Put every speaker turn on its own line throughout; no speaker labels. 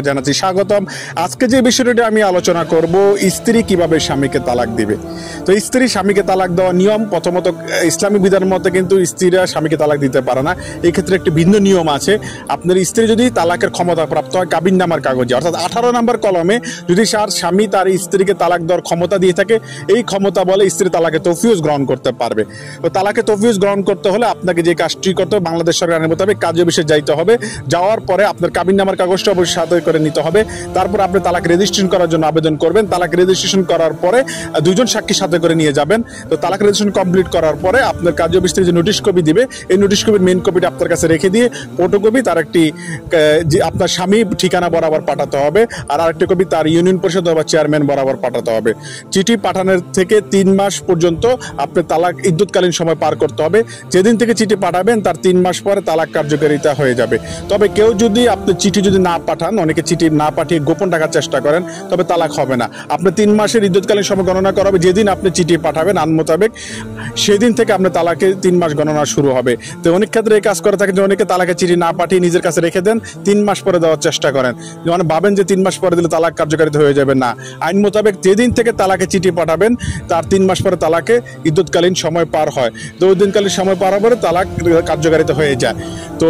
জানাচ্ছি স্বাগতম। আজকে যে বিষয়টি আমি আলোচনা করব, স্ত্রী কিভাবে স্বামীকে তালাক দিবে। তো স্ত্রী স্বামীকে তালাক দেওয়ার নিয়ম, প্রথমত ইসলামী বিধানের মধ্যে কিন্তু স্ত্রীরা স্বামীকে তালাক দিতে পারে না। এই ক্ষেত্রে একটি ভিন্ন নিয়ম আছে। আপনার স্ত্রী যদি তালাকের ক্ষমতা প্রাপ্ত হয় কাবিন নামার কাগজে, অর্থাৎ 18 নম্বর কলমে যদি তার স্বামী তার স্ত্রীকে তালাক দেওয়ার ক্ষমতা দিয়ে থাকে, এই ক্ষমতা বলে স্ত্রী তালাকে তৌফিউজ গ্রহণ করতে পারবে। তো তালাকে তৌফিউজ গ্রহণ করতে হলে আপনাকে যে কাজটি করতে হবে, বাংলাদেশ সরকার আইনের মোতাবেক কাজী অফিসে যাইতে হবে। যাওয়ার পরে আপনার কাবিন নামার কাগজটা অবশ্যই সাথে করে নিতে হবে। তারপর আপনি তালাক রেজিস্ট্রেশন করার জন্য আবেদন করবেন। তালাক রেজিস্ট্রেশন করার পরে দুজন সাক্ষী সাথে করে নিয়ে যাবেন। তো তালাক রেজিস্ট্রেশন কমপ্লিট করার পরে আপনার কাজী অফিস থেকে যে নোটিশ কপি দিবে, এই নোটিশ কপির মেইন কপিটা আপনার কাছে রেখে দিয়ে ফটোকপি তার একটি যে আপনার স্বামী ঠিকানা বরাবর পাঠাতে হবে, আর আরেকটি কপি তার ইউনিয়ন পরিষদ বা চেয়ারম্যান বরাবর পাঠাতে হবে। চিঠি পাঠানোর থেকে 3 মাস পর্যন্ত আপনি তালাক ইদ্যুৎকালীন সময় পার করতে হবে। যেদিন থেকে চিঠি পাঠাবেন তার 3 মাস পরে তালাক কার্যকারিতা হয়ে যাবে। তবে কেউ যদি আপনি চিঠি যদি না পাঠান, অনেকে চিঠি না পাঠিয়ে গোপন রাখার চেষ্টা করেন, তবে তালাক হবে না। আপনি 3 মাসের ইদ্যুৎকালীন সময় গণনা করা হবে। যেদিন আপনি চিঠি পাঠাবেন আইন মোতাবেক, সেদিন থেকে আপনার তালাকে 3 মাস গণনা শুরু হবে। তো অনেক ক্ষেত্রে এই কাজ করে থাকে যে অনেকে তালাকের চিঠি না পাঠিয়ে নিজের কাছে রেখে দেন, 3 মাস পরে দেওয়ার চেষ্টা করেন। মানে ভাবেন যে 3 মাস পরে দিলে তালাক কার্যকারিতা হয়ে যাবে। না, আইন মোতাবেক যেদিন থেকে তালাকে চিঠি পাঠাবেন তার 3 মাস পরে তালাকে ইদ্যুৎকালীন সময় পার হয়। তো ওই দিনকালীন সময় পার হওয়ার পরে তালাক কার্যকারিতা হয়ে যায়। তো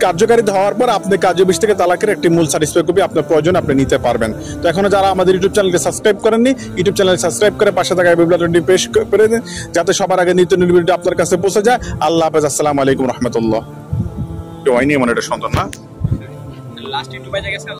কার্যকারিতা হওয়ার পর আপনি কাজী অফিস থেকে তালাকের একটি মূল সার্টিফিকেট কপি আপনার প্রয়োজন আপনি নিতে পারবেন। তো এখনো যারা আমাদের ইউটিউব চ্যানেলকে সাবস্ক্রাইব করেননি, ইউটিউব চ্যানেল সাবস্ক্রাইব করে পাশে থাকা বেল বাটনটি প্রেস করে দিন, যাতে সবার আগে নিত্য নতুন ভিডিও আপনার কাছে পৌঁছে যায়। আল্লাহ হাফেজ। আসসালামু আলাইকুম রহমতুল্লাহ। হয়নি এমন এটা সুন্দর না।